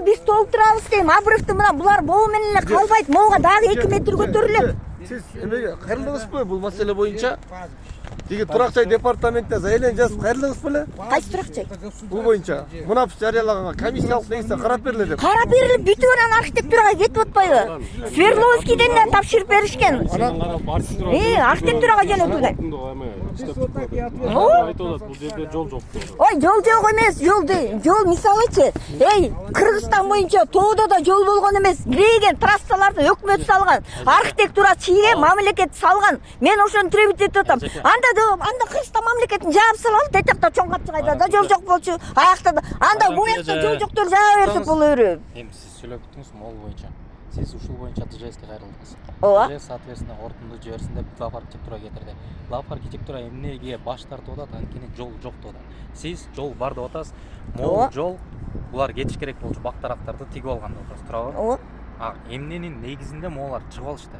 биз толтурабыз дейм. Абревди мына булар могу менен эле калбайт. Могуга дагы 2 метр көтөрүлөт. Сиз эмеге кайрылдыңызбы бул маселе боюнча? Тиги турак жай департаментине заявление жазып кайрылдыңыз беле? Кайсы турак жай? Бул боюнча мына жарыялаганга комиссиялык негизде карап бериле деп. Карап берилип бүтүп анан архитектурага кетип атпайбы? Свердловскийден да тапшырып беришкен. Архитектурага жөнөтүлгөн. Бул жерде жол жок. Ой, жол жок эмес, жол мисалычы. Кыргызстан боюнча тоодо да жол болгон эмес. Кирген трассаларды өкмөт салган. Архитектура чийген, мамлекет салган. Мен ошону требовать этип атам. Анда Кыргызстан мамлекетин жаап салалы, тетекте чоң капчыгайда да жол жок болчу. Аякта да анда буякта жол жоктор жаап берсе боло берет. Эми сиз сүйлөп өттүңүз могул боюнча. Сиз ушул боюнча ТЖСке кайрылдыңыз. Ооба. ТЖС соответственно ордунду жиберсин деп глав архитектура кетирди. Глав архитектура эмнеге баш тартып атат? Анткени жол жок деп атат. Сиз жол бар деп атасыз. Могул жол булар кетиш керек болчу, бак тараптарды тигип алган деп атасыз, туурабы? Ооба. Эмненин негизинде могулар чыгып алышты?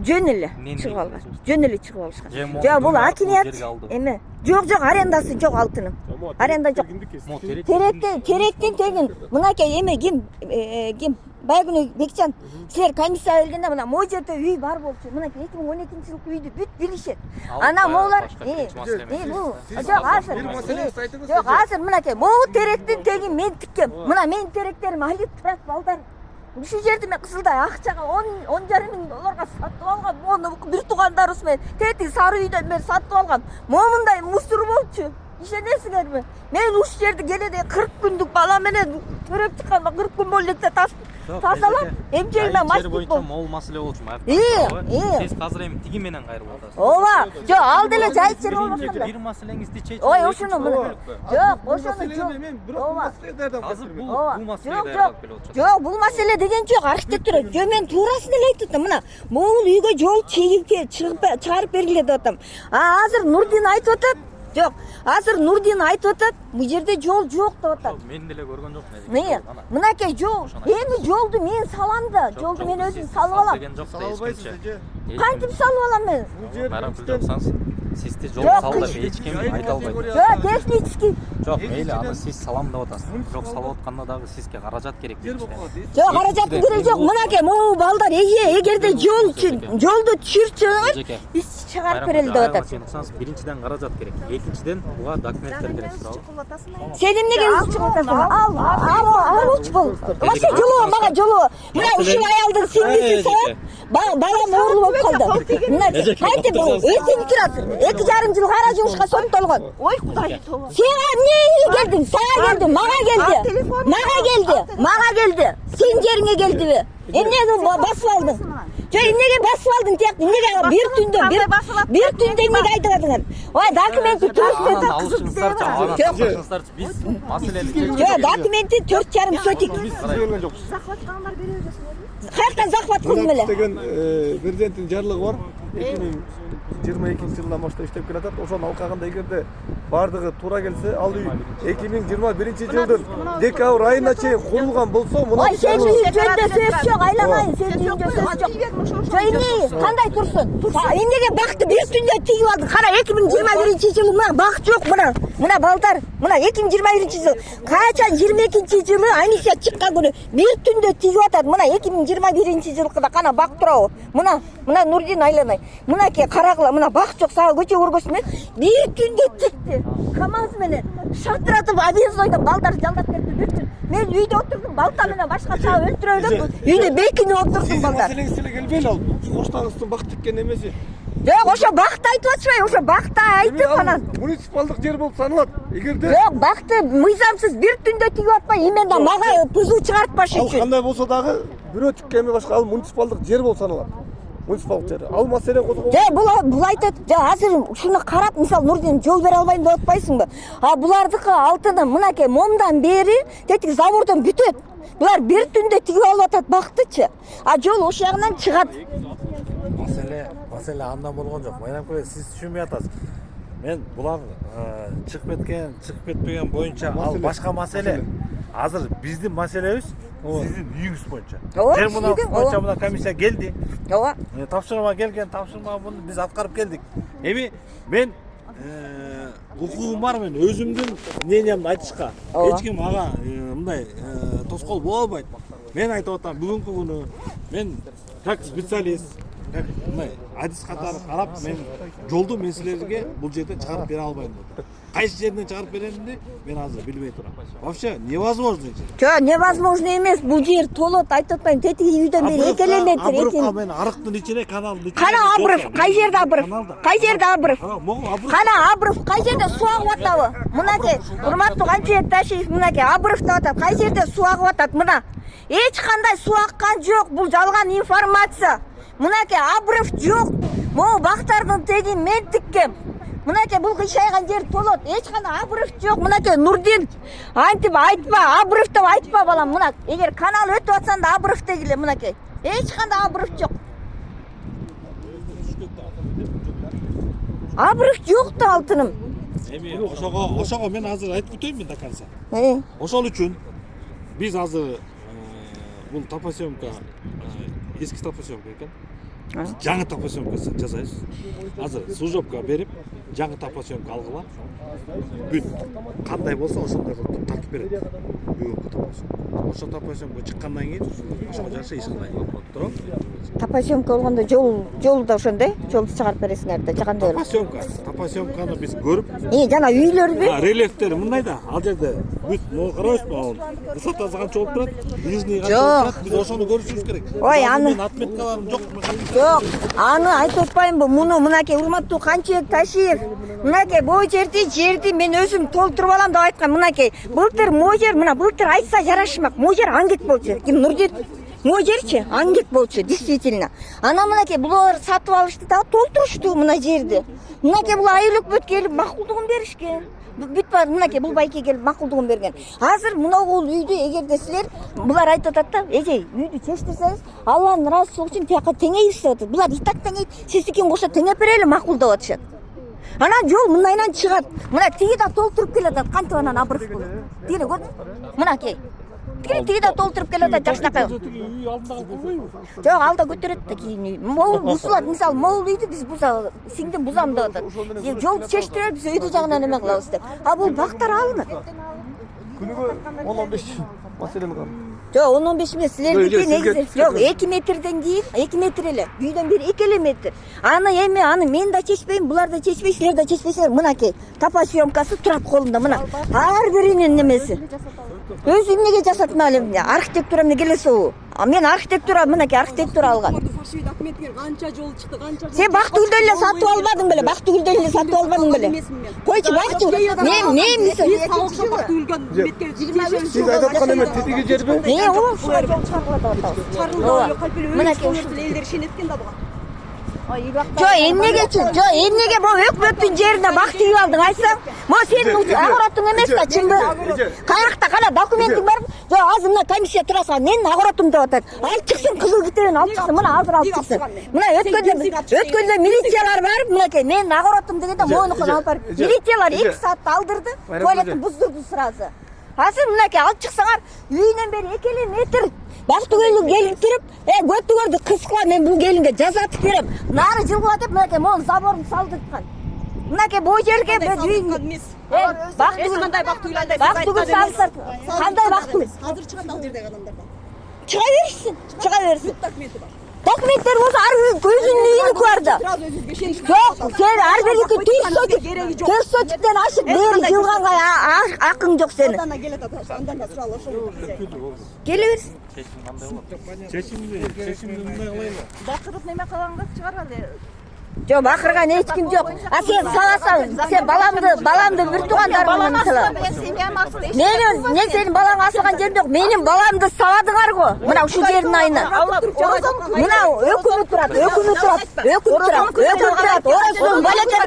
Жөн эле чыгып алган. Жөн эле чыгып алышкан. Жок, бул акимият эме. Жок, арендасы жок алтынын. Аренда жок. Теректин тегин. Мынакей эме ким? Байгүнү Бекчан, силер комиссия келгенде мына могу жерде үй бар болчу. Мынакей 2012-жылкы үйдү бүт билишет. Анан могулар жок, азыр мынакей могу теректин тегин мен тиккем. Мына менин теректерим алып турат балдар. Ушул жерди мен Кызылдай акчага 10,5 миң долларга сатып алгам. Мону бир туугандарыбыз менен тети сары үйдөн мен сатып алгам. Момундай мусор болчу. Ишенесиңерби? Мен ушул жерди келеде 40 күндүк бала менен көрөп чыкканда 40 күн болду эле тазалап, эмчегиме мастик болду. Могул маселе болчу. Сиз азыр эми тиги менен кайрылып атасыз. Ооба, жок, алды эле жайыт жер болбосонда. Бир маселеңизди чечип. Ой, ошону мына. Жок, ошону жок. Азыр бул маселеге даярдык беле болчу. Жок, бул маселе деген жок, архитектура. Жок, мен туурасын эле айтып атам. Мына могул үйгө жол чыгарып бергиле деп атам. Азыр Нурдин айтып атат. Жок, азыр Нурдин айтып атат, бул жерде жол жок деп атат. Мен деле көргөн жокмун. Эмне? Мынакей жол. Эми жолду мен салам да, жолду мен өзүм салып алам. Кантип салып алам мен? Марам кылсаңыз, сизди жол салды деп эч ким айта албайт. Жок, технический. Жок, мейли, аны сиз салам деп атасыз. Жок, салып атканда дагы сизге каражат керек. Жок, каражаттын кереги жок. Мынакей могу балдар эгерде жолду түшүрсөңөр, биз чыгарып берели деп атат. Биринчиден каражат керек. Экинчиден буга документтер керек, туурабы? Сен эмнеге үз чыгып атасың? Алчу бол. Вообще жолоо, мага жолоо. Мына ушул аялдын сиңдиси саат балам оору болуп калды. Мына кантип эсиң турат. 2,5 жыл кара жумушка соттолгон. Ой, Кудай. Сен эмнеге келдиң? Сага келди, мага келди. Сен жериңе келдиби? Эмнеге басып алдың? Жок, эмнеге басып алдың тияк? Эмнеге бир түндө эмнеге айтып атыңар? Ой, документи 4 биз маселени чечип. Жок, документи 4,5 сотик. Захваттагандар бере бересиңерби? Каяктан захват кылдым эле? Деген президенттин жарлыгы бар. 2022-жылдан баштап иштеп келатат. Ошону алкаганда эгерде бардыгы туура келсе, ал үй 2021-жылдын декабрь айына чейин курулган болсо, мына Ой, сен жөнүндө сөз жок, айламайын, сен жөнүндө сөз жок. Жок, эмне, кандай турсун? Эмнеге бакты бир түндө тигип алдың? Кара, 2021-жылы мына бак жок мына. Мына балдар, мына 2021-жыл. Качан 22-жылы комиссия чыккан күнү бир түндө тигип атат. Мына 2021-жылкыда кана бак турабы? Мына Нурдин айланай. Мынакей карагыла, мына бак жок, сага көчө көргөсүн. Бир түндө тикти. КамАЗ менен шатыратып объездойдон балдар жалдап кетти бир түн. Мен үйдө отурдум, балта менен башка чагып өлтүрөбү деп, үйдө бекинип отурдум балдар. Маселеңиз эле келбейли ал. Коштаңыздын бак тиккен эмеси. Жок, ошо бакты айтып атышпайбы? Ошо бакты айтып анан. Муниципалдык жер болуп саналат. Эгерде Жок, бакты мыйзамсыз бир түндө тигип атпай, именно мага пызу чыгартпаш ал үчүн. кандай болсо дагы бирөө тиккенме башка ал муниципалдык жер болуп саналат. Муниципалдык жер. Ал маселе козгоо. Жок, бул айтат, азыр ушуну карап, мисалы Нурдин жол бере албайм деп атпайсыңбы? Булардыкы алтыны мынакей момдан бери тетик забордон бүтөт. Булар бир түндө тигип алып атат бактычы. Жол ошол жагынан чыгат. Маселе андан болгон жок. Майрамкуле, сиз түшүнбөй атасыз. Мен булар чыгып кетпеген боюнча ал башка маселе. Азыр биздин маселебиз сиздин үйүңүз боюнча. Жер боюнча мына комиссия келди. Ооба. Тапшырма келген, тапшырма буну биз аткарып келдик. Эми мен укугум бар, мен өзүмдүн мнениямды айтышка. Эч ким ага мындай тоскоол боло албайт. Мен айтып атам, бүгүнкү күнү мен как специалист, как мындай адис катары карап, мен жолду мен силерге бул жерде чыгарып бере албайм деп. Кайсы жерден чыгарып беремди мен азыр билбей турам. Вообще невозможно. Жок, невозможно эмес. Бул жер толот, айтып атпайм, тетиги үйдөн бери 2 элемет Абрыфка мен арыктын ичине, каналдын ичине. Кана Абрыф, кай жерде Абрыф? Кай жерде Абрыф? Кана Абрыф, кай жерде суу агып атабы? Мынакей, урматтуу Канчебек Ташиев, мынакей Абрыф деп атат. Кай жерде суу агып атат? Мына. Эч кандай суу аккан жок. Бул жалган информация. Мынакей Абрыф жок. Могу бактардын теги мен тиккем. Мынакей бул кыйшайган жер толот. Эч кандай Абрыф жок. Мынакей Нурдин антип айтпа, Абрыф деп айтпа балам. Мына эгер канал өтүп атсаң да Абрыф дегиле мынакей. Эч кандай Абрыф жок. Абрыф жок да алтыным. Эми ошого мен азыр айтып өтөйүнбү до конца. Ошол үчүн биз азыр бул топосъемка эски топосъемка экен. Жаңы топосъемкасын жасайбыз. Азыр служебка берип, жаңы топосъемка алгыла. Бүт кандай болсо ошондой кылып тартып берет. Бүгүнкү топосъемка. Ошо топосъемка чыккандан кийин ошого жараша иш кылайын. Туруп? Топосъемка болгондо жолду ошондой, жолду чыгарып бересиңер да, жагандай. Топосъемканы биз көрүп, жана үйлөрдү. рельефтери мындай да, ал жерде бүт могу карабайсызбы? Высотасы канча болуп турат? Нижний канча болуп турат? Биз ошону көрүшүбүз керек. Ой, аны отметкаларым жок. Жок, аны айтып атпаймынбы? Муну мынакей урматтуу Канчебек Ташиев, мынакей бул жерди мен өзүм толтуруп алам деп айткан. Мынакей былтыр могу жер, мына былтыр айтса жарашмак. Могу жер аңгек болчу. Ким Нурдин? Могу жерчи аңгек болчу, действительно. Ана мынакей булар сатып алышты да толтурушту мына жерди. Мынакей бул айыл өкмөт келип макулдугун беришкен. Бүт бар мынакей бул байке келип макулдугун берген. Азыр мынагул үйдү эгерде силер булар айтып атат да, эжей үйдү чечтирсеңиз, Алланын ыраазычылыгы үчүн тияка теңейбиз деп атат. Булар итак теңейт, сиздикин кошо теңеп берели макул деп атышат. Анан жол мындайынан чыгат. Мына тиги да толтуруп келатат. Кантип анан Абрыф болот. Тигини көрдүңүз? Мынакей. Тиги да толтуруп келатат жакшынакай. Үй алдында калбайбы? Жок, алда көтөрөт да кийин. Могул бузулат, мисалы могул үйдү биз буза, сиңдим бузам деп атат. Жолду чечтиребиз, биз үйдү жагынан эме кылабыз деп. А бул бактар алынат. Күнүгө 10-15 маселем бар. Жок, 10-15 эмес, силердики негизи. Жок, 2 метрден кийин 2 метр эле. Үйдөн бери 2 эле метр. Аны мен да чечпейм, булар да чечпейт, силер да чечпейсиңер. Мынакей топосъемкасы турат колунда мына. Ар биринин немеси. Өзү эмнеге жасатма элем? Архитектура эмне келесиби? Мен архитектура, мынакей архитектура алгам. Канча жол чыкты, канча. Сен Бактыгүлдөн эле сатып албадың беле? Бактыгүлдөн эле сатып албадың беле? Койчу Бактыгүл. Мен Сиз айтып аткан эме тетиги жерби? Ооба, ушуга жол чыгарылат атабыз. Мынакей элдер ишенеткен да буга. Жок, эмнеге бул өкмөттүн жерине Бактыгүл алдың айтсаң? Могу сенин огородуң эмес да, чынбы? Каякта кана документиң барбы? Жок, азыр мына комиссия тураса, менин огородум деп атат. Алып чыксын, кызыл китебин алып чыксын, мына азыр алып чыксын. Мына өткөндө милициялар барып, мынакей менин огородум дегенде моунукун алып барып, милициялар 2 саатта алдырды, туалетти буздурду сразу. Азыр мынакей алып чыксаңар, үйүнөн бери 2 эле метр. Бактыгүлдү келиптирип, көтүгөрдү кыскыла, мен бул келинге жазатып берем. Нары жылгыла деп мынакей моун заборун салдырткан. Мынакей бул жерге биз үй. Бактыгүл салсыр. Кандай Бактыгүл? Азыр чыгат ал жердеги адамдардан. Чыга беришсин. Документтер болсо ар өзүнүн үйүнүкү бар да. Жок, сен ар бириники төрт сотиктен ашык бери жылганга акың жок сени. Андан да сурал ошол. Келе берсин. Чечимди мындай кылайлы. Бакырып неме кылганга чыгаралы. Жок, бакырган эч ким жок. А сен саласаң, сен баламды бир туугандарыңды сала. Мен сенин балаң асылган жерим жок. Менин баламды сабадыңар го. Мына ушул жердин айынан. Мына өкүмү турат. Оросун балекер.